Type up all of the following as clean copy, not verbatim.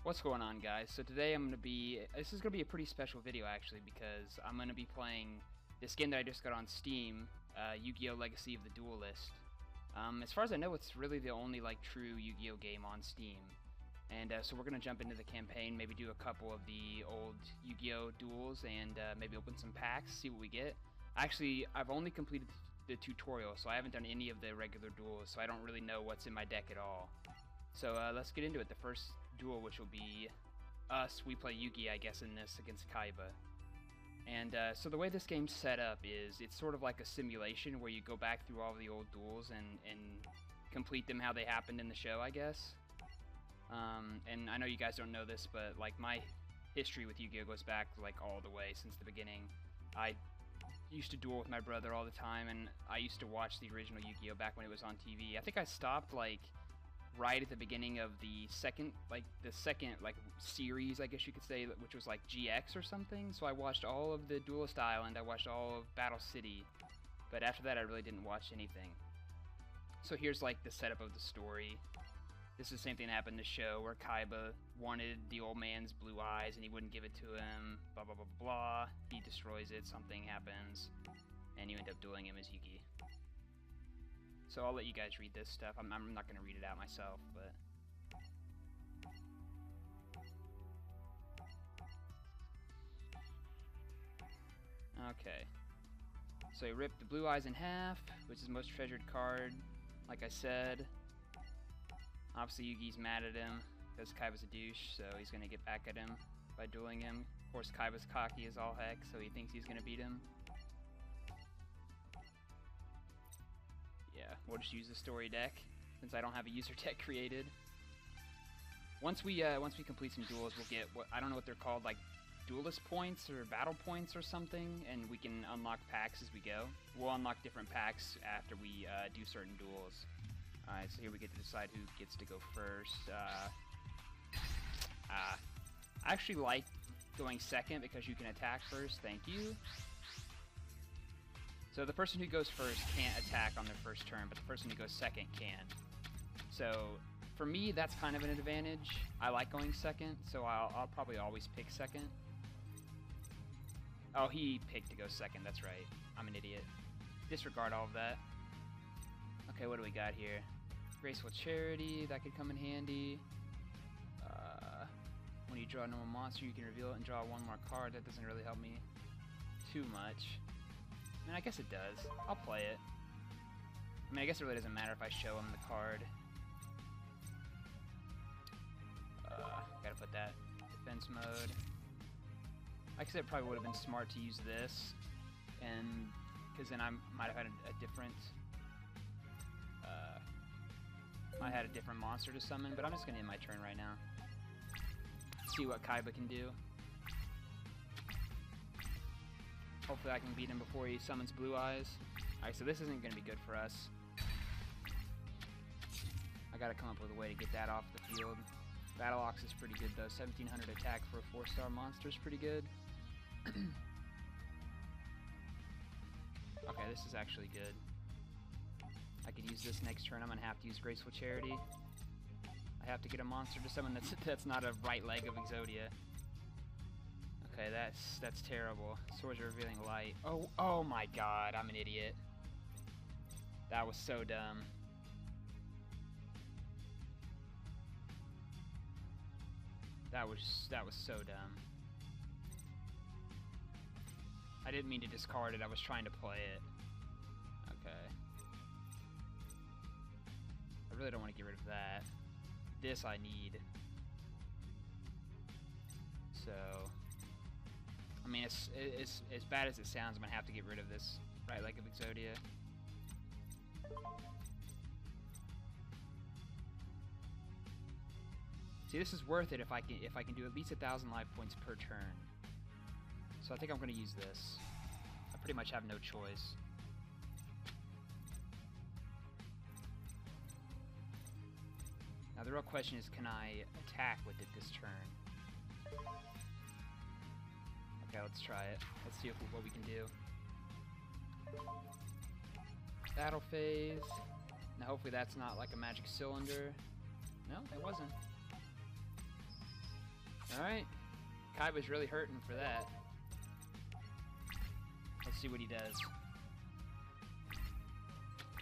What's going on, guys? So today this is going to be a pretty special video actually, because I'm going to be playing this game that I just got on Steam, Yu-Gi-Oh! Legacy of the Duelist. As far as I know, it's really the only true Yu-Gi-Oh! Game on Steam. And so we're going to jump into the campaign, maybe do a couple of the old Yu-Gi-Oh! Duels, and maybe open some packs, see what we get. Actually, I've only completed the tutorial, so I haven't done any of the regular duels, so I don't really know what's in my deck at all. So let's get into it. The first duel, which will be us, we play Yugi, I guess, in this against Kaiba. And so the way this game's set up is it's sort of like a simulation where you go back through all the old duels and complete them how they happened in the show, I guess. And I know you guys don't know this, but like my history with Yu-Gi-Oh! Goes back like all the way since the beginning. I used to duel with my brother all the time, and I used to watch the original Yu-Gi-Oh! Back when it was on TV. I think I stopped right at the beginning of the second series, I guess you could say, which was like GX or something. So I watched all of the Duelist Island, I watched all of Battle City, but after that I really didn't watch anything. So here's like the setup of the story. This is the same thing that happened in the show, where Kaiba wanted the old man's blue eyes and he wouldn't give it to him, blah blah blah blah blah. He destroys it, something happens, and you end up dueling him as Yugi. So I'll let you guys read this stuff. I'm not going to read it out myself, but... Okay. So he ripped the blue eyes in half, which is the most treasured card, like I said. Obviously Yugi's mad at him, because Kaiba's a douche, so he's going to get back at him by dueling him. Of course, Kaiba's cocky as all heck, so he thinks he's going to beat him. Yeah, we'll just use the story deck, since I don't have a user deck created. Once we complete some duels, we'll get what I don't know what they're called, like duelist points or battle points or something, and we can unlock packs as we go. We'll unlock different packs after we do certain duels. Alright, so here we get to decide who gets to go first. I actually like going second because you can attack first, thank you. So the person who goes first can't attack on their first turn, but the person who goes second can. So for me, that's kind of an advantage. I like going second, so I'll probably always pick second. Oh, he picked to go second, that's right. I'm an idiot. Disregard all of that. Okay, what do we got here? Graceful Charity, that could come in handy. When you draw a normal monster, you can reveal it and draw one more card. That doesn't really help me too much. I mean, I guess it does. I'll play it. I mean, I guess it really doesn't matter if I show him the card. Gotta put that defense mode. Like I said, it probably would have been smart to use this, and because then I might have had a different, I had a different monster to summon. But I'm just gonna end my turn right now. See what Kaiba can do. Hopefully I can beat him before he summons Blue Eyes. Alright, so this isn't going to be good for us. I gotta come up with a way to get that off the field. Battle Ox is pretty good though. 1700 attack for a 4-star monster is pretty good. Okay, this is actually good. I could use this next turn. I'm going to have to use Graceful Charity. I have to get a monster to summon that's not a right leg of Exodia. Okay, that's terrible. Swords are revealing light. Oh my god, I'm an idiot. That was so dumb. That was so dumb. I didn't mean to discard it, I was trying to play it. Okay. I really don't want to get rid of that. This I need. So... I mean, it's as bad as it sounds, I'm going to have to get rid of this right leg of Exodia. See, this is worth it if I can do at least 1,000 life points per turn. So I think I'm going to use this. I pretty much have no choice. Now the real question is, can I attack with it this turn? Okay, let's try it. Let's see what we can do. Battle phase. Now hopefully that's not like a magic cylinder. No, it wasn't. Alright. Kaiba's really hurting for that. Let's see what he does.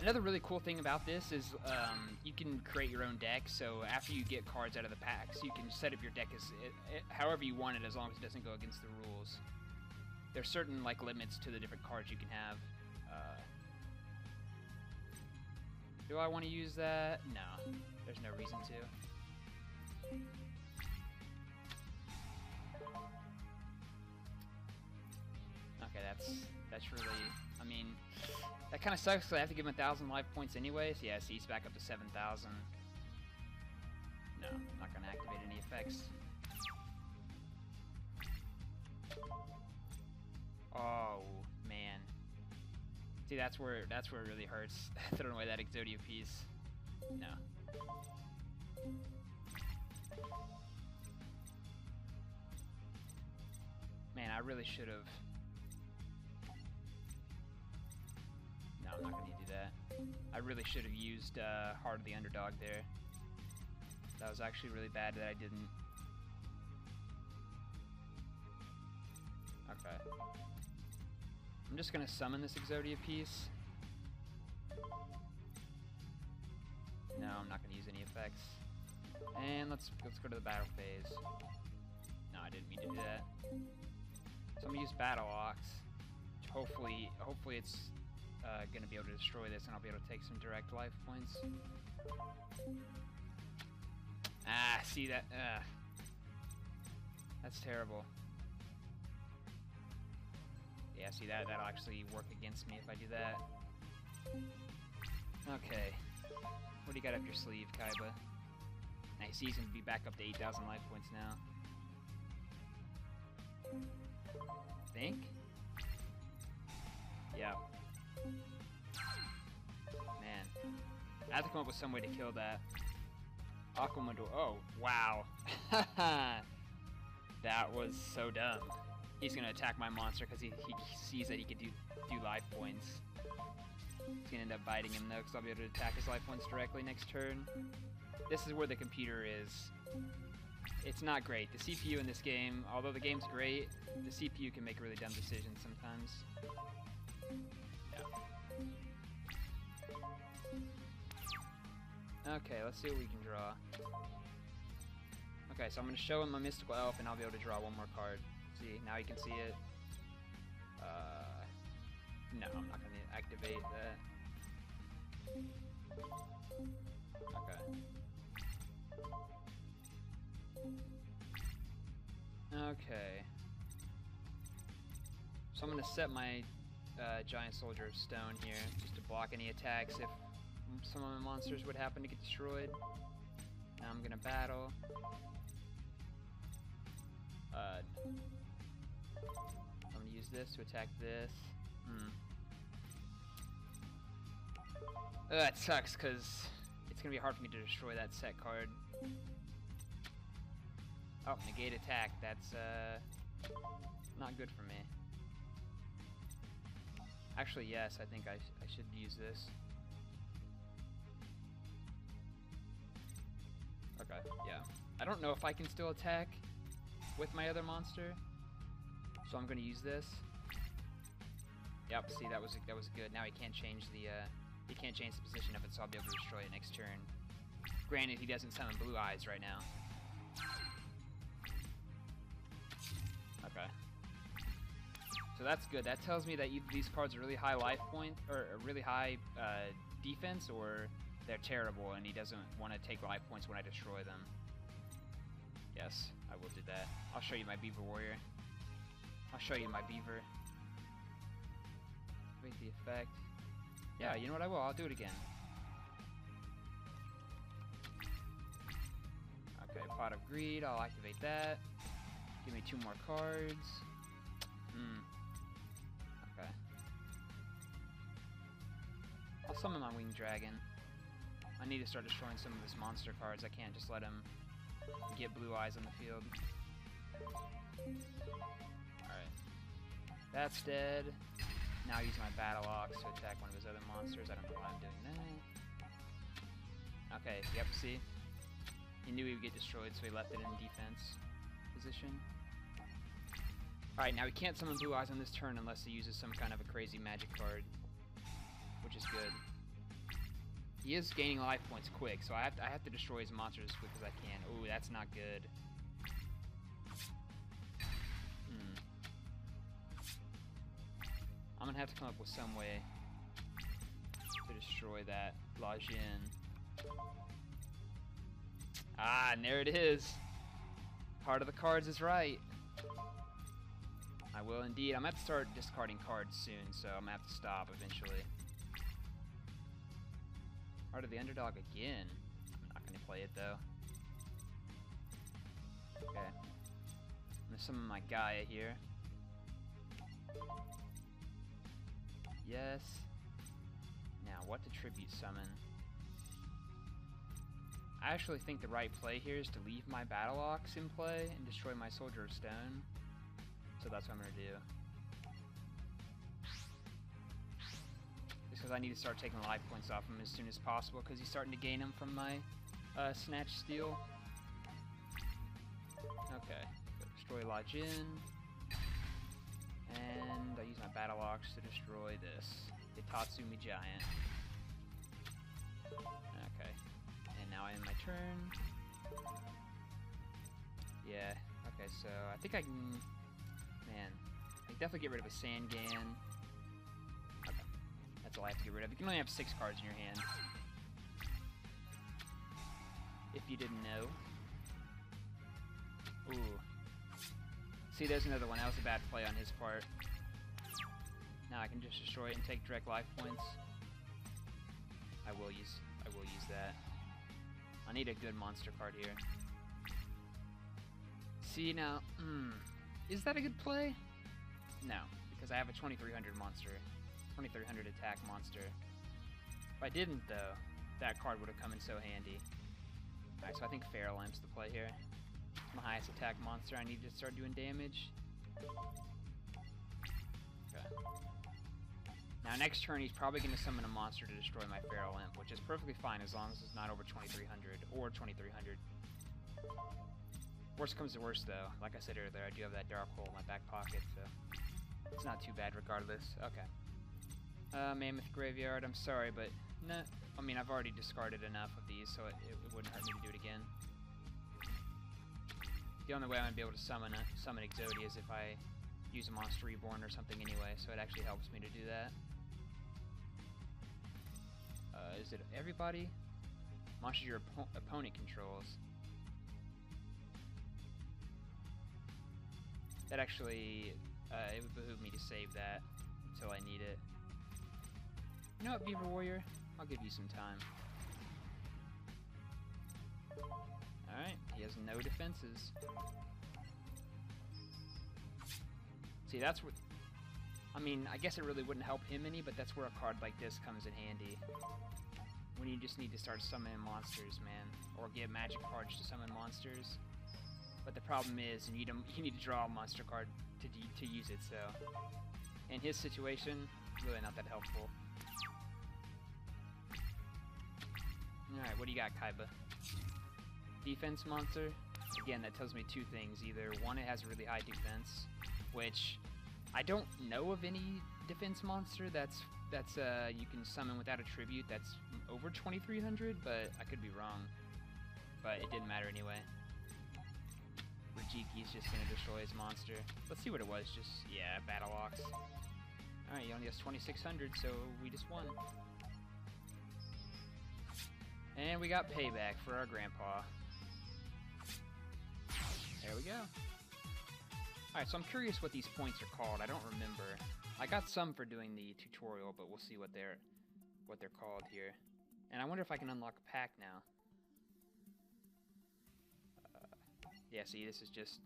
Another really cool thing about this is you can create your own deck, so after you get cards out of the packs, you can set up your deck as however you want it, as long as it doesn't go against the rules. There's certain like limits to the different cards you can have. Do I want to use that? No, there's no reason to. Okay, that's really, I mean, that kind of sucks because I have to give him 1,000 life points anyways. Yeah, so he's back up to 7,000. No, I'm not going to activate any effects. Oh, man. See, that's where it really hurts. Throwing away that Exodia piece. No. Man, I really should have. No, I'm not going to do that. I really should have used Heart of the Underdog there. That was actually really bad that I didn't. Okay. I'm just going to summon this Exodia piece. No, I'm not going to use any effects. And let's go to the battle phase. No, I didn't mean to do that. So I'm going to use Battle Ox. Hopefully it's going to be able to destroy this, and I'll be able to take some direct life points. Ah, see that? That's terrible. Yeah, see that'll actually work against me if I do that. Okay. What do you got up your sleeve, Kaiba? Nice, he's going to be back up to 8,000 life points now. Think? Yeah. Man. I have to come up with some way to kill that. Aquamador. Oh, wow. That was so dumb. He's going to attack my monster because he sees that he can do life points. He's going to end up biting him, though, because I'll be able to attack his life points directly next turn. This is where the computer is. It's not great. The CPU in this game, although the game's great, the CPU can make really dumb decisions sometimes. Yeah. Okay, let's see what we can draw. Okay, so I'm going to show him a Mystical Elf, and I'll be able to draw one more card. See, now you can see it. No, I'm not going to activate that. Okay. Okay. So I'm going to set my Giant Soldier of Stone here, just to block any attacks if some of my monsters would happen to get destroyed. Now I'm going to battle. I'm going to use this to attack this. That sucks, because it's going to be hard for me to destroy that set card. Oh, negate attack. That's not good for me. Actually, yes, I think I should use this. Okay, yeah. I don't know if I can still attack with my other monster, so I'm going to use this. Yep, see, that was good. Now he can't change the position of it, so I'll be able to destroy it next turn. Granted, he doesn't summon Blue Eyes right now. Okay. So that's good. That tells me that either these cards are really high life point, or really high defense, or they're terrible, and he doesn't want to take life points when I destroy them. Yes, I will do that. I'll show you my Beaver Warrior. I'll show you my Beaver. Wait, the effect. Yeah, you know what, I will. I'll do it again. Okay, Pot of Greed. I'll activate that. Give me 2 more cards. Okay. I'll summon my Winged Dragon. I need to start destroying some of his monster cards. I can't just let him get Blue Eyes on the field. Alright. That's dead. Now use my Battle Ox to attack one of his other monsters. I don't know why I'm doing that. Okay, yep, see? He knew he would get destroyed, so he left it in defense position. Alright, now he can't summon Blue Eyes on this turn unless he uses some kind of a crazy magic card, which is good. He is gaining life points quick, so I have to destroy his monsters as quick as I can. Ooh, that's not good. I'm gonna have to come up with some way to destroy that Lajin. Ah, and there it is. Heart of the cards is right. I will indeed. I'm gonna have to start discarding cards soon, so I'm gonna have to stop eventually. Heart of the Underdog again. I'm not gonna play it though. Okay. I'm gonna summon my Gaia here. Yes. Now, what to tribute summon? I actually think the right play here is to leave my Battle Ox in play and destroy my Soldier of Stone. So that's what I'm gonna do. Just because I need to start taking life points off him as soon as possible, because he's starting to gain them from my Snatch Steal. Okay. Destroy Lajin. And I use my Battle Ox to destroy this Hitatsumi Giant. Okay. And now I end my turn. Yeah. Okay, so I think I can... Man. I can definitely get rid of a Sangan. Okay. That's all I have to get rid of. You can only have 6 cards in your hand. If you didn't know. Ooh. See, there's another one. That was a bad play on his part. Now I can just destroy it and take direct life points. I will use that. I need a good monster card here. See now, is that a good play? No, because I have a 2300 monster, 2300 attack monster. If I didn't though, that card would have come in so handy. Alright, so I think Feral Imp's the play here. My highest attack monster, I need to start doing damage. Okay. Now next turn he's probably going to summon a monster to destroy my Feral Imp, which is perfectly fine as long as it's not over 2300 or 2300. Worst comes to worst though, like I said earlier, I do have that Dark Hole in my back pocket, so it's not too bad regardless. Okay. Mammoth Graveyard, I'm sorry, but no, I mean I've already discarded enough of these, so it wouldn't hurt me to do it again. The only way I'm going to be able to summon Exodia is if I use a Monster Reborn or something anyway, so it actually helps me to do that. Is it everybody? Monsters your opponent controls. That actually, it would behoove me to save that until I need it. You know what, Beaver Warrior? I'll give you some time. Alright, he has no defenses. See, that's what... I mean, I guess it really wouldn't help him any, but that's where a card like this comes in handy. When you just need to start summoning monsters, man. Or get magic cards to summon monsters. But the problem is, you need to draw a monster card to use it, so... In his situation, really not that helpful. Alright, what do you got, Kaiba? Defense monster? Again, that tells me two things. Either one, it has a really high defense, which I don't know of any defense monster that's you can summon without a tribute that's over 2300, but I could be wrong. But it didn't matter anyway. Rajiki's just gonna destroy his monster. Let's see what it was. Just, yeah, Battle Ox. Alright, he only has 2600, so we just won. And we got payback for our grandpa. There we go. Alright, so I'm curious what these points are called. I don't remember. I got some for doing the tutorial, but we'll see what they're called here. And I wonder if I can unlock a pack now. Yeah, see, this is just...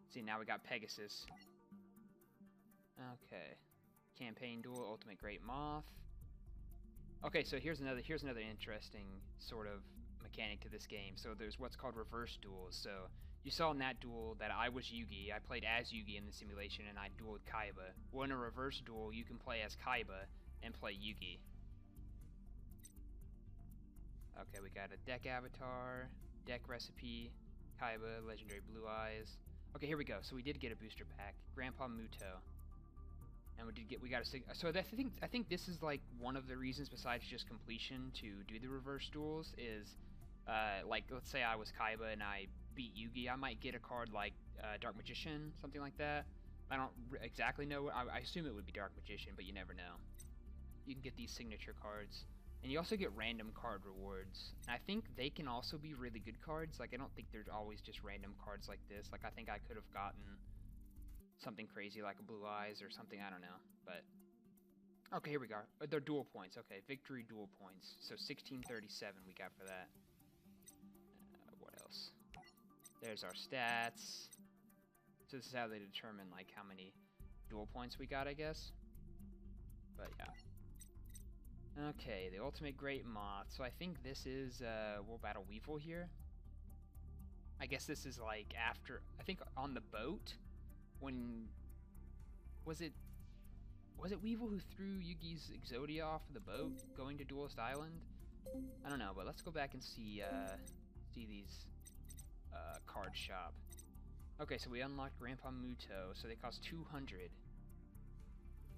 See, now we got Pegasus. Okay. Campaign Duel, Ultimate Great Moth. Okay, so here's another interesting sort of mechanic to this game. So there's what's called reverse duels. So you saw in that duel that I was Yugi. I played as Yugi in the simulation, and I dueled Kaiba. Well, in a reverse duel, you can play as Kaiba and play Yugi. Okay, we got a deck avatar, deck recipe, Kaiba, Legendary Blue Eyes. Okay, here we go. So we did get a booster pack, Grandpa Muto, and we got a so I think this is like one of the reasons besides just completion to do the reverse duels is, like let's say I was Kaiba and I beat Yugi, I might get a card like Dark Magician, something like that. I don't exactly know. I assume it would be Dark Magician, but you never know. You can get these signature cards. And you also get random card rewards. And I think they can also be really good cards. Like, I don't think there's always just random cards like this. Like, I think I could have gotten something crazy like a Blue Eyes or something, I don't know. But, okay, here we go. They're dual points. Okay, victory dual points. So 1637 we got for that. What else? There's our stats. So this is how they determine, like, how many dual points we got, I guess. But, yeah. Okay, the Ultimate Great Moth. So I think this is, we'll battle Weevil here. I guess this is like after, I think on the boat, when, was it Weevil who threw Yugi's Exodia off the boat going to Duelist Island? I don't know, but let's go back and see these, card shop. Okay, so we unlocked Grandpa Muto, so they cost 200.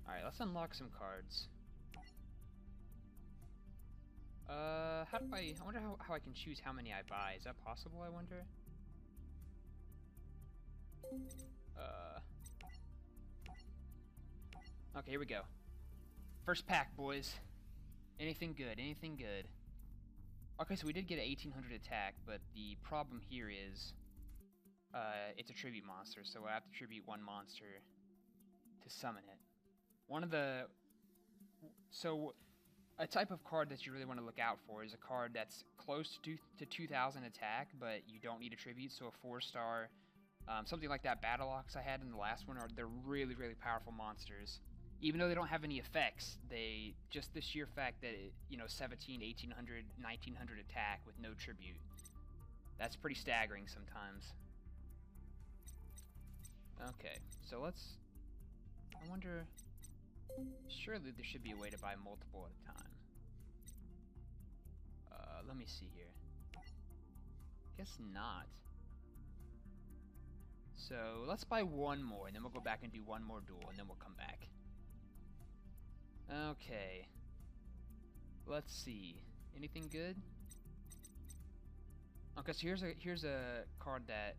Alright, let's unlock some cards. How do I wonder how I can choose how many I buy. Is that possible, I wonder? Okay, here we go. First pack, boys. Anything good, anything good. Okay, so we did get an 1800 attack, but the problem here is, it's a tribute monster, so I have to tribute one monster to summon it. So, a type of card that you really want to look out for is a card that's close to 2000 attack, but you don't need a tribute, so a 4-star, something like that Battle Ox I had in the last one, they're really, really powerful monsters. Even though they don't have any effects, just the sheer fact that, 17, 1800, 1900 attack with no tribute, that's pretty staggering sometimes. Okay, so I wonder, surely there should be a way to buy multiple at a time. Let me see here. Guess not. So, let's buy one more, and then we'll go back and do one more duel, and then we'll come back. Okay. Let's see. Anything good? Okay, so here's a card that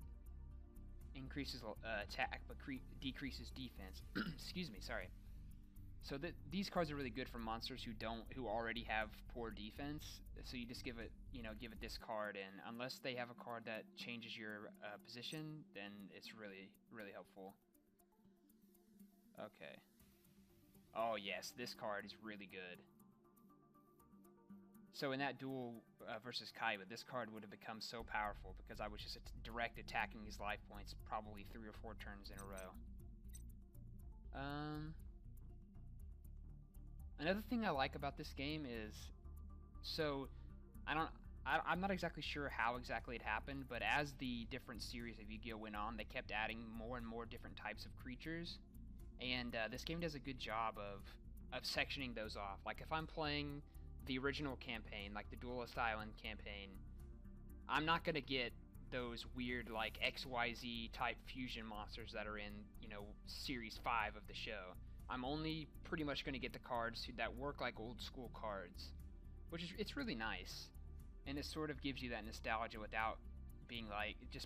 increases attack but decreases defense. Excuse me, sorry. So these cards are really good for monsters who already have poor defense. So you just give it this card, and unless they have a card that changes your position, then it's really, really helpful. Okay. Oh yes, this card is really good. So in that duel versus Kaiba, this card would have become so powerful because I was just direct attacking his life points probably 3 or 4 turns in a row. Another thing I like about this game is, so I'm not exactly sure how exactly it happened, but as the different series of Yu-Gi-Oh went on, they kept adding more and more different types of creatures, and this game does a good job of sectioning those off. Like if I'm playing the original campaign, like the Duelist Island campaign, I'm not gonna get those weird like XYZ type fusion monsters that are in, Series 5 of the show. I'm only pretty much going to get the cards that work like old school cards, it's really nice, and it sort of gives you that nostalgia without being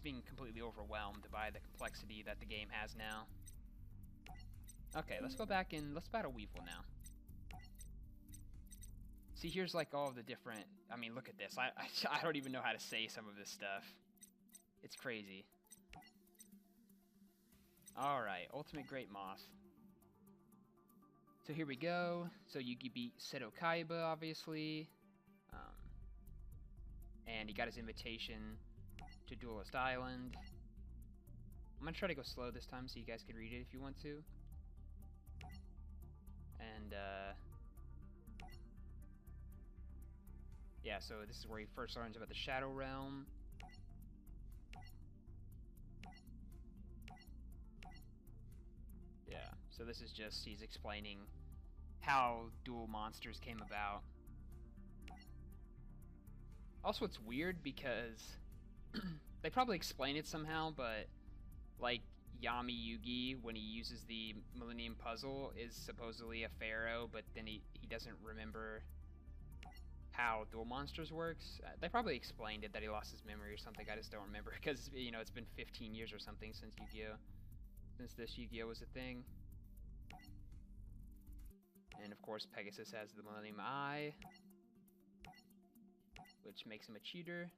being completely overwhelmed by the complexity that the game has now. Okay, let's go back and let's battle Weevil now. See, here's like all of the different, look at this, I don't even know how to say some of this stuff. It's crazy. Alright, Ultimate Great Moth. So here we go. So Yugi beat Seto Kaiba, obviously. And he got his invitation to Duelist Island. I'm gonna try to go slow this time so you guys can read it if you want to. And, yeah, so this is where he first learns about the Shadow Realm. Yeah, so this is just, he's explaining how dual monsters came about. Also, it's weird because they probably explain it somehow, but like Yami Yugi, when he uses the Millennium Puzzle, is supposedly a pharaoh, but then he doesn't remember how Duel Monsters works. They probably explained it, that he lost his memory or something. I just don't remember, because, you know, it's been 15 years or something since Yu-Gi-Oh! Since this Yu-Gi-Oh! Was a thing. And of course, Pegasus has the Millennium Eye, which makes him a cheater.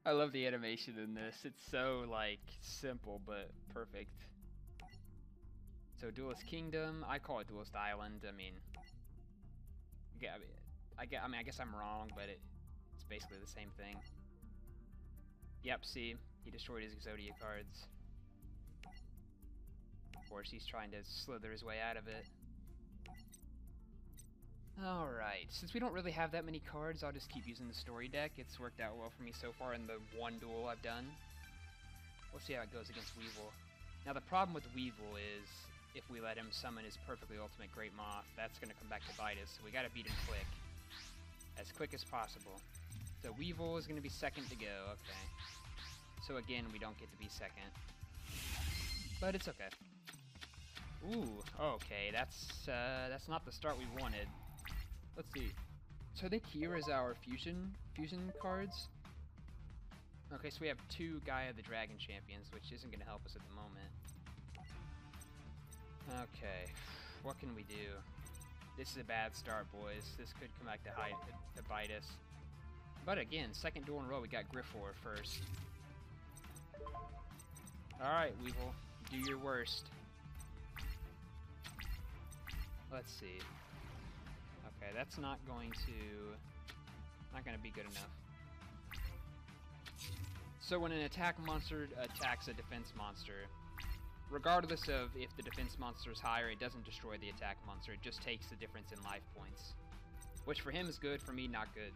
I love the animation in this. It's so, like, simple but perfect. So, Duelist Kingdom. I call it Duelist Island. I mean, yeah, I guess I'm wrong, but it's basically the same thing. Yep, see, he destroyed his Exodia cards. Of course, he's trying to slither his way out of it. Alright, since we don't really have that many cards, I'll just keep using the story deck. It's worked out well for me so far in the one duel I've done. We'll see how it goes against Weevil. Now, the problem with Weevil is, if we let him summon his perfectly ultimate Great Moth, that's going to come back to bite us, so we gotta beat him quick. As quick as possible. So Weevil is going to be second to go, okay. So again, we don't get to be second. But it's okay. Ooh, okay, that's not the start we wanted. Let's see. So I think here is our fusion cards. Okay, so we have 2 Gaia the Dragon champions, which isn't going to help us at the moment. Okay, what can we do? This is a bad start, boys. This could come back to bite us. But again, second duel in a row, we got Griffor first. Alright, Weevil, do your worst. Let's see. Okay, that's not going to be good enough. So when an attack monster attacks a defense monster, regardless of if the defense monster is higher, it doesn't destroy the attack monster. It just takes the difference in life points. Which for him is good, for me, not good.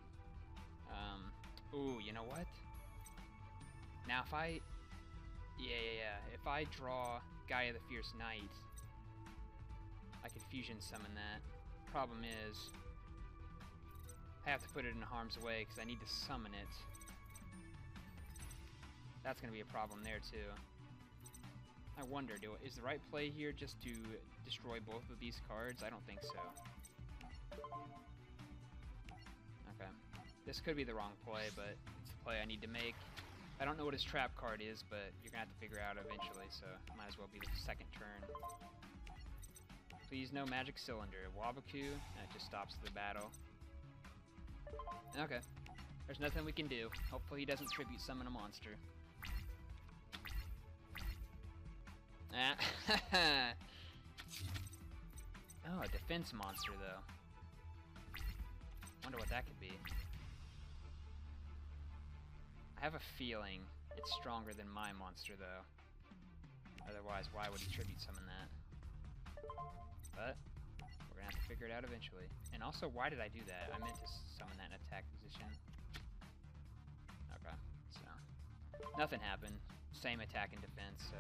Ooh, you know what? Now if I... Yeah. If I draw Gaia the Fierce Knight, I could fusion summon that. Problem is, I have to put it in harm's way because I need to summon it. That's going to be a problem there too. I wonder, is the right play here just to destroy both of these cards? I don't think so. Okay. This could be the wrong play, but it's the play I need to make. I don't know what his trap card is, but you're going to have to figure it out eventually, so might as well be the second turn. Please no Magic Cylinder. Waboku, that just stops the battle. Okay. There's nothing we can do. Hopefully he doesn't tribute summon a monster. Oh, a defense monster, though. Wonder what that could be. I have a feeling it's stronger than my monster, though. Otherwise, why would he tribute summon that? But we're gonna have to figure it out eventually. And also, why did I do that? I meant to summon that in attack position. Okay, so nothing happened. Same attack and defense, so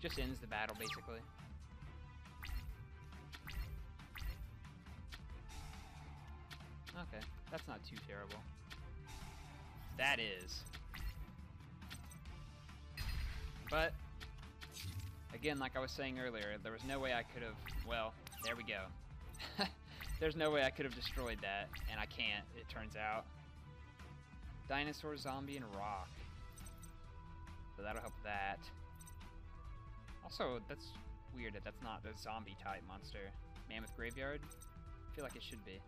just ends the battle basically. Okay, that's not too terrible. That is. But again, like I was saying earlier, there was no way I could have, well, there we go. There's no way I could have destroyed that, and I can't, it turns out. Dinosaur, zombie, and rock. So that'll help that. Also, that's weird that that's not the zombie type monster. Mammoth Graveyard? I feel like it should be.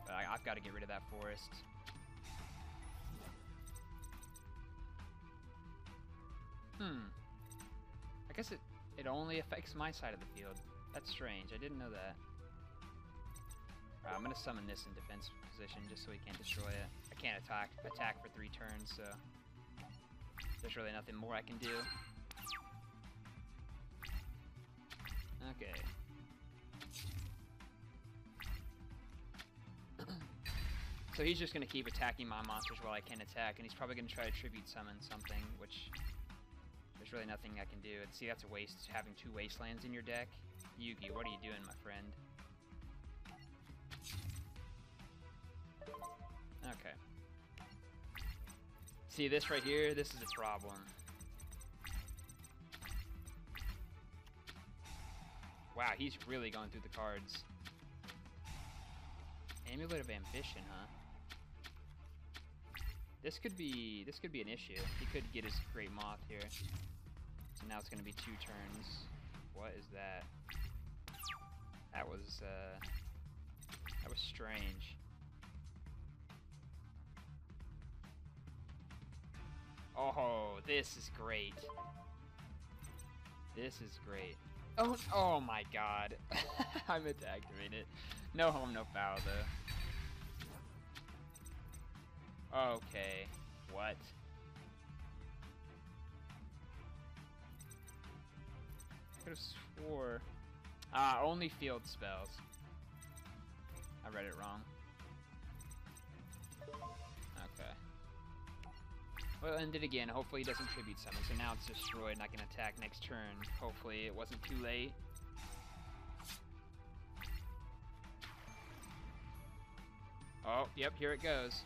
But I've got to get rid of that forest. I guess it only affects my side of the field. That's strange. I didn't know that. Alright, I'm gonna summon this in defense position just so he can't destroy it. I can't attack for 3 turns, so there's really nothing more I can do. Okay. So he's just gonna keep attacking my monsters while I can attack, and he's probably gonna try to tribute summon something, which there's really nothing I can do. See, that's a waste, having 2 wastelands in your deck. Yugi, what are you doing, my friend? Okay. See this right here? This is a problem. Wow, he's really going through the cards. Amulet of Ambition, huh? This could be an issue. He could get his Great Moth here. So now it's gonna be 2 turns. What is that? That was strange. Oh, this is great. This is great. Oh my god. I meant to activate it. No home, no foul, though. Okay. What? I could have swore. Only field spells. I read it wrong. Okay. Well, end it again. Hopefully he doesn't tribute summon. So now it's destroyed and I can attack next turn. Hopefully it wasn't too late. Oh, yep, here it goes.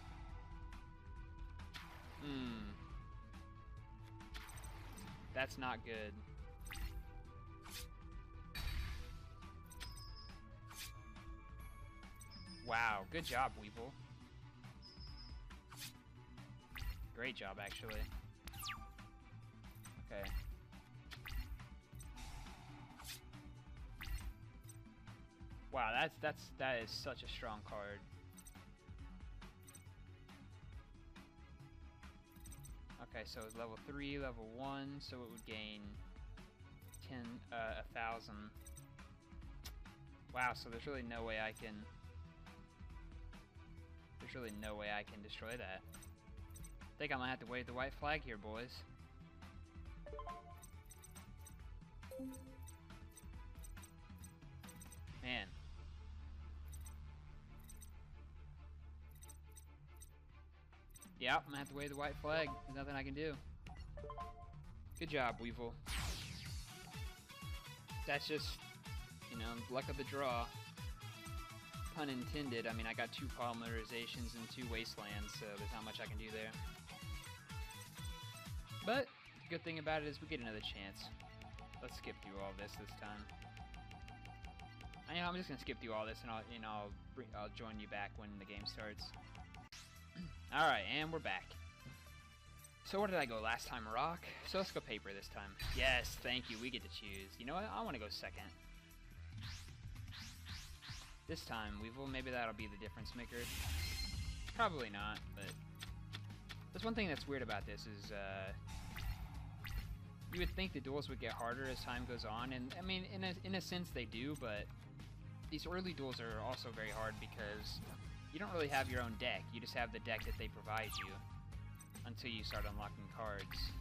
That's not good. Wow, good job, Weevil. Great job, actually. Okay. Wow, that is such a strong card. Okay, so it's level 3, level 1, so it would gain 1,000. Wow, so there's really no way I can... There's really no way I can destroy that. I think I'm gonna have to wave the white flag here, boys. Man. Yep, I'm gonna have to wave the white flag. There's nothing I can do. Good job, Weevil. That's just, you know, luck of the draw. Pun intended. I mean, I got 2 polymerizations and 2 wastelands, so there's not much I can do there. But the good thing about it is we get another chance. Let's skip through all this time. I'm just gonna skip through all this, and I'll join you back when the game starts. All right, and we're back. So where did I go last time? Rock. So let's go paper this time. Yes, thank you. We get to choose. You know what? I want to go second. This time, Weevil. Maybe that'll be the difference maker. Probably not, but that's one thing that's weird about this is you would think the duels would get harder as time goes on, and I mean, in a sense they do, but these early duels are also very hard because you don't really have your own deck. You just have the deck that they provide you until you start unlocking cards.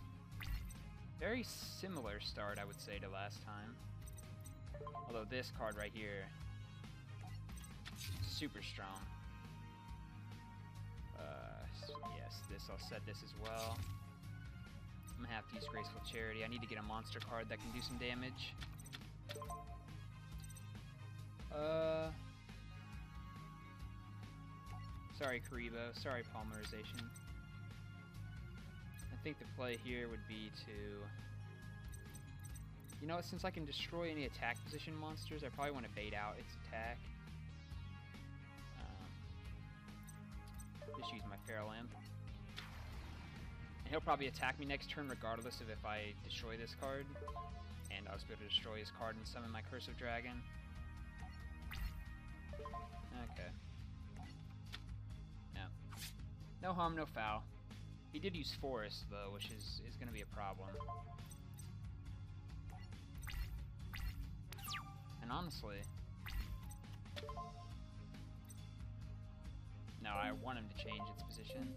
Very similar start, I would say, to last time. Although this card right here, super strong. Yes, I'll set this as well. I'm gonna have to use Graceful Charity. I need to get a monster card that can do some damage. Sorry, Karibo. Sorry, Polymerization. I think the play here would be to... You know what, since I can destroy any attack position monsters, I probably want to bait out its attack. Just use my Feral Imp. And he'll probably attack me next turn regardless of if I destroy this card. And I'll just be able to destroy his card and summon my Curse of Dragon. Okay. No. No harm, no foul. He did use Forest, though, which is going to be a problem. And honestly... No, I want him to change its position.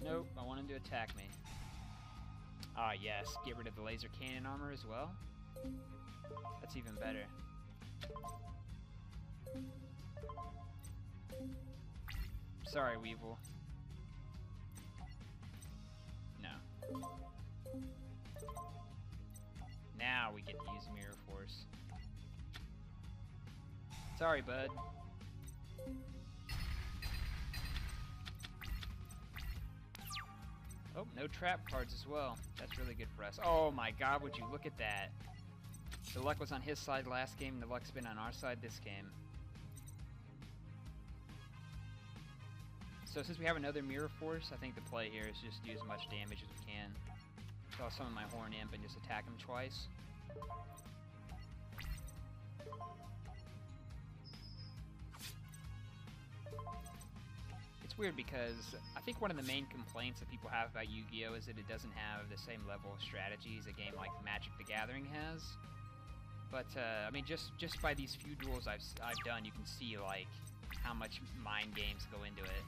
Nope, I want him to attack me. Ah, yes, get rid of the laser cannon armor as well. That's even better. Sorry, Weevil. No. Now we get to use Mirror Force. Sorry, bud. Oh, no trap cards as well. That's really good for us. Oh my god, would you look at that. The luck was on his side last game, and the luck's been on our side this game. So since we have another Mirror Force, I think the play here is just do as much damage as we can. So I'll summon my Horn Imp and just attack him twice. It's weird because I think one of the main complaints that people have about Yu-Gi-Oh! Is that it doesn't have the same level of strategy as a game like Magic the Gathering has. But, I mean, just by these few duels I've done, you can see, like, how much mind games go into it.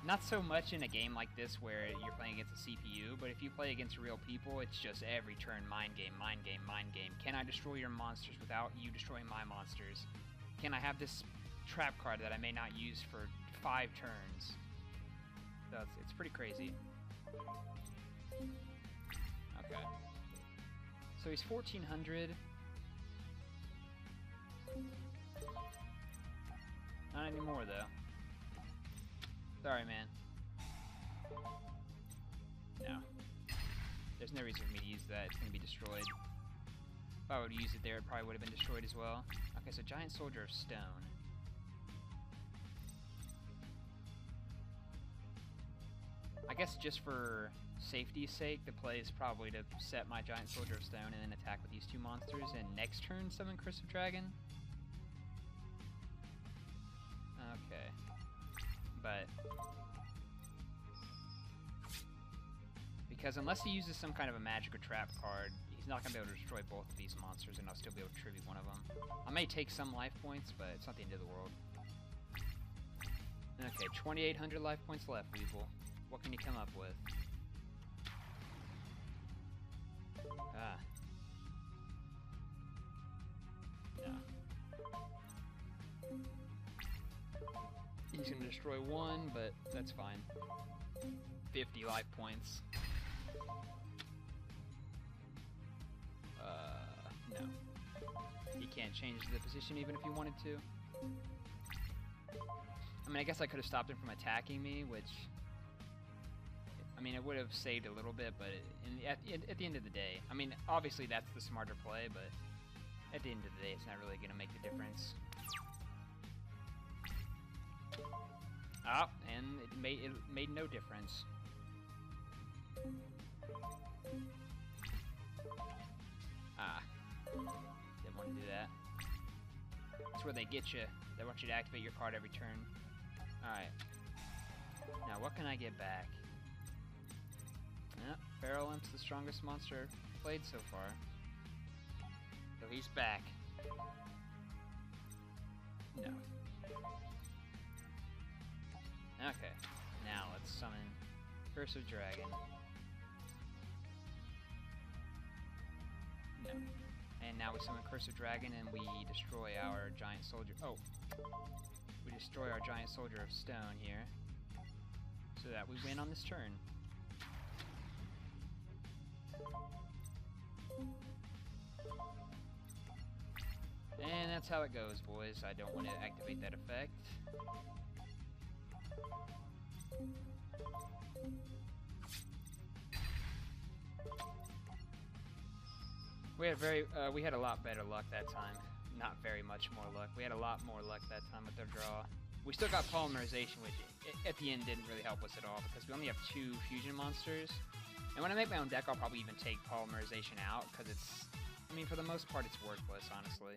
Not so much in a game like this where you're playing against a CPU, but if you play against real people, it's just every turn mind game, mind game, mind game. Can I destroy your monsters without you destroying my monsters? Can I have this trap card that I may not use for 5 turns? So it's pretty crazy. Okay. So he's 1400. Not anymore, though. Sorry, man. No. There's no reason for me to use that. It's going to be destroyed. If I would use it there, it probably would have been destroyed as well. Okay, so Giant Soldier of Stone. I guess just for safety's sake, the play is probably to set my Giant Soldier of Stone and then attack with these 2 monsters, and next turn summon Curse of Dragon. Okay. But because unless he uses some kind of a magic or trap card, he's not going to be able to destroy both of these monsters, and I'll still be able to tribute one of them. I may take some life points, but it's not the end of the world. Okay, 2,800 life points left, Weevil. What can you come up with? Ah. No. He's gonna destroy 1, but that's fine. 50 life points. No. He can't change the position even if he wanted to. I mean, I guess I could have stopped him from attacking me, which... I mean, it would have saved a little bit, but at the end of the day... I mean, obviously that's the smarter play, but at the end of the day, it's not really gonna make the difference. Ah, and it made no difference. Ah, didn't want to do that. That's where they get you. They want you to activate your card every turn. Alright. Now, what can I get back? Barrel Imp's the strongest monster played so far. So he's back. No. Okay, now let's summon Curse of Dragon. No. And now we summon Curse of Dragon and we destroy our Giant Soldier. Oh! We destroy our Giant Soldier of Stone here. So that we win on this turn. And that's how it goes, boys. I don't want to activate that effect. We had a lot better luck that time. Not very much more luck. We had a lot more luck that time with their draw. We still got polymerization, which at the end didn't really help us at all because we only have 2 fusion monsters. And when I make my own deck, I'll probably even take polymerization out because it's, I mean, for the most part, it's worthless, honestly.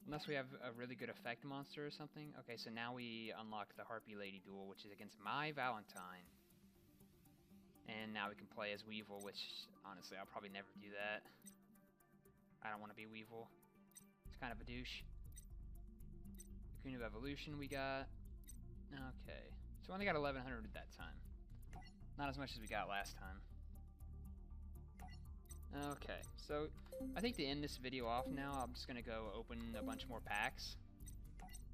Unless we have a really good effect monster or something. Okay, so now we unlock the Harpy Lady duel, which is against my Valentine. And now we can play as Weevil, which, honestly, I'll probably never do that. I don't want to be Weevil. It's kind of a douche. Queen of Evolution we got. Okay. So we only got 1,100 that time. Not as much as we got last time. Okay, so I think to end this video off now, I'm just going to go open a bunch more packs.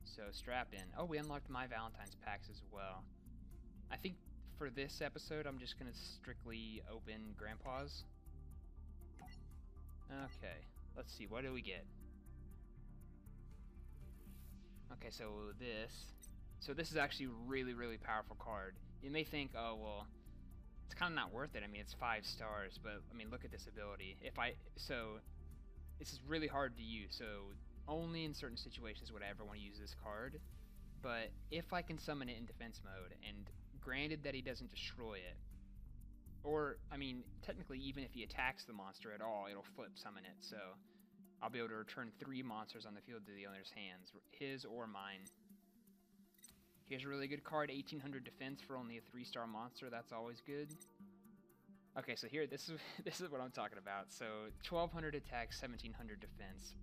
So strap in. Oh, we unlocked my Valentine's packs as well. I think for this episode, I'm just going to strictly open Grandpa's. Okay, let's see, what do we get? Okay, so this is actually a really, really powerful card. You may think, oh, well, it's kind of not worth it. I mean, it's 5 stars, but, I mean, look at this ability. So, this is really hard to use, so only in certain situations would I ever want to use this card. But if I can summon it in defense mode, and granted that he doesn't destroy it, or, I mean, technically even if he attacks the monster at all, it'll flip summon it, so I'll be able to return 3 monsters on the field to the owner's hands, his or mine. Here's a really good card, 1800 defense for only a 3-star monster, that's always good. Okay, so here, this is what I'm talking about. So, 1200 attack, 1700 defense.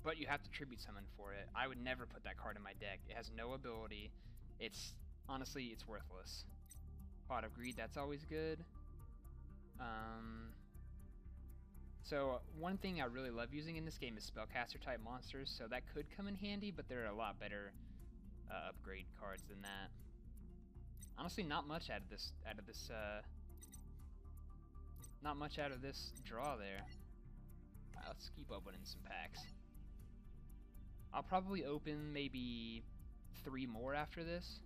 But you have to tribute summon for it. I would never put that card in my deck. It has no ability. Honestly, it's worthless. Pot of Greed, that's always good. So one thing I really love using in this game is spellcaster type monsters, so that could come in handy, but there are a lot better upgrade cards than that. Honestly, not much out of this draw there. Let's keep opening some packs. I'll probably open maybe 3 more after this.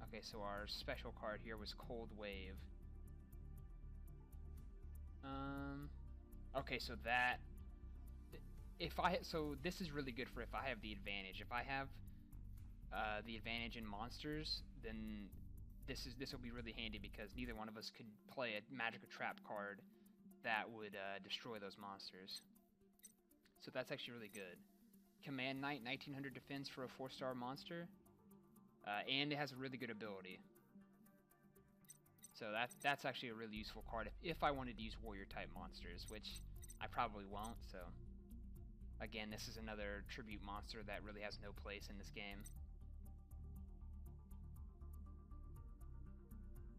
Okay, so our special card here was Cold Wave. Okay, so this is really good for if I have the advantage. If I have the advantage in monsters, then this will be really handy because neither one of us could play a magic or trap card that would destroy those monsters. So that's actually really good. Command Knight, 1900 defense for a 4-star monster, and it has a really good ability. So that's actually a really useful card if I wanted to use warrior type monsters, which I probably won't. So again, this is another tribute monster that really has no place in this game.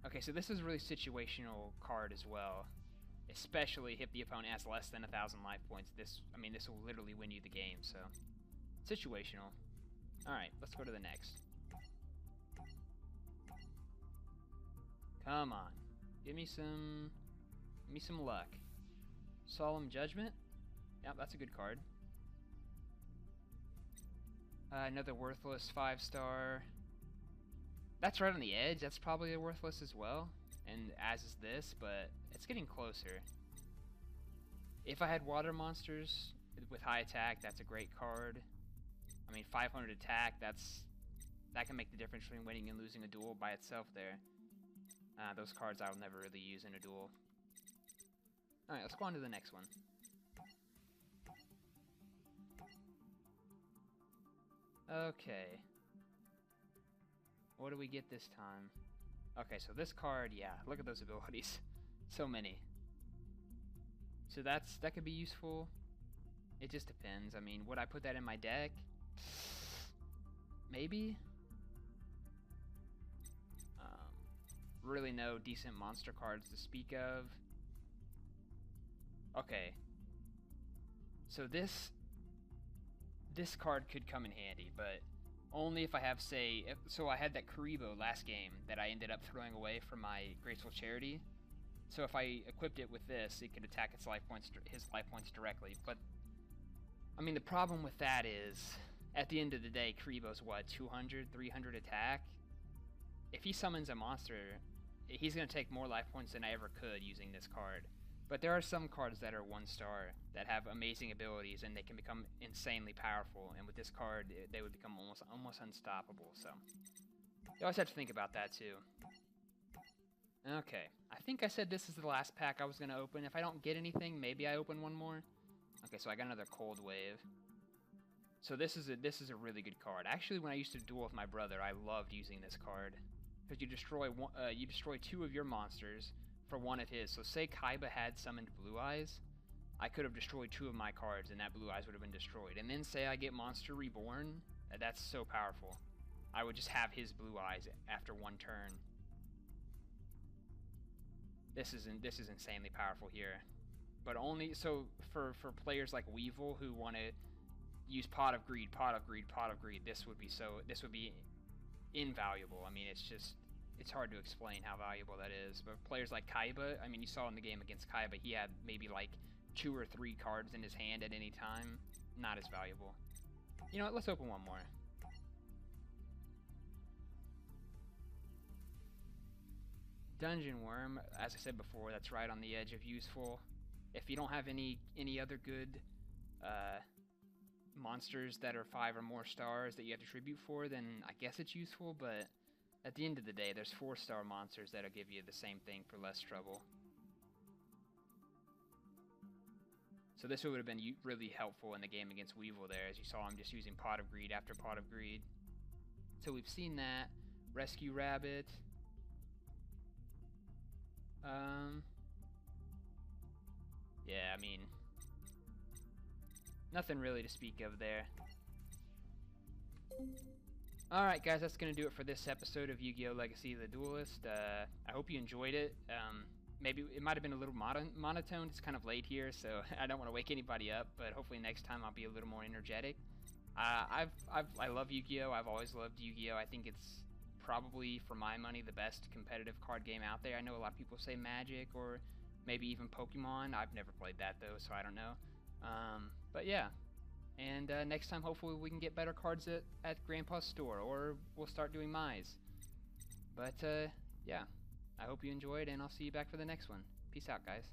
Okay, so this is a really situational card as well, especially if the opponent has less than 1,000 life points. This will literally win you the game. So situational. All right, let's go to the next. Come on, give me some luck. Solemn Judgment. Yep, that's a good card. Another worthless 5-star. That's right on the edge. That's probably a worthless as well, and as is this, but it's getting closer. If I had water monsters with high attack, that's a great card. I mean, 500 attack. That can make the difference between winning and losing a duel by itself. There. Those cards I will never really use in a duel. Alright, let's go on to the next one. Okay. What do we get this time? Okay, so this card, yeah, look at those abilities. So many. So that could be useful. It just depends. I mean, would I put that in my deck? Maybe? Really no decent monster cards to speak of. Okay. So this card could come in handy, but only if I have, say, so I had that Karibo last game that I ended up throwing away from my Graceful Charity. So if I equipped it with this, it could attack his life points directly. But I mean, the problem with that is, at the end of the day, Karibo's what, 200, 300 attack? If he summons a monster, he's going to take more life points than I ever could using this card. But there are some cards that are 1-star that have amazing abilities and they can become insanely powerful. And with this card, they would become almost unstoppable. So you always have to think about that too. Okay, I think I said this is the last pack I was going to open. If I don't get anything, maybe I open one more. Okay, so I got another Cold Wave. So this is a really good card. Actually, when I used to duel with my brother, I loved using this card because you destroy 2 of your monsters for 1 of his. So say Kaiba had summoned Blue Eyes, I could have destroyed 2 of my cards and that Blue Eyes would have been destroyed. And then say I get Monster Reborn, that's so powerful. I would just have his Blue Eyes after 1 turn. This is insanely powerful here. But only so for players like Weevil who want to use Pot of Greed, this would be invaluable. I mean, it's hard to explain how valuable that is. But players like Kaiba, I mean, you saw in the game against Kaiba, he had maybe like 2 or 3 cards in his hand at any time, not as valuable. You know what, let's open one more. Dungeon Worm, as I said before, that's right on the edge of useful. If you don't have any other good monsters that are 5 or more stars that you have to tribute for, then I guess it's useful, but at the end of the day, there's 4-star monsters that'll give you the same thing for less trouble. So this would have been really helpful in the game against Weevil there. As you saw, I'm just using Pot of Greed after Pot of Greed. So we've seen that. Rescue Rabbit. Yeah, I mean, nothing really to speak of there. Alright guys, that's going to do it for this episode of Yu-Gi-Oh! Legacy of the Duelist. I hope you enjoyed it. Maybe it might have been a little monotone. It's kind of late here, so I don't want to wake anybody up, but hopefully next time I'll be a little more energetic. I love Yu-Gi-Oh! I've always loved Yu-Gi-Oh! I think it's probably, for my money, the best competitive card game out there. I know a lot of people say Magic or maybe even Pokemon. I've never played that though, so I don't know. But yeah, and next time hopefully we can get better cards at Grandpa's store, or we'll start doing Mize. But yeah, I hope you enjoyed, and I'll see you back for the next one. Peace out, guys.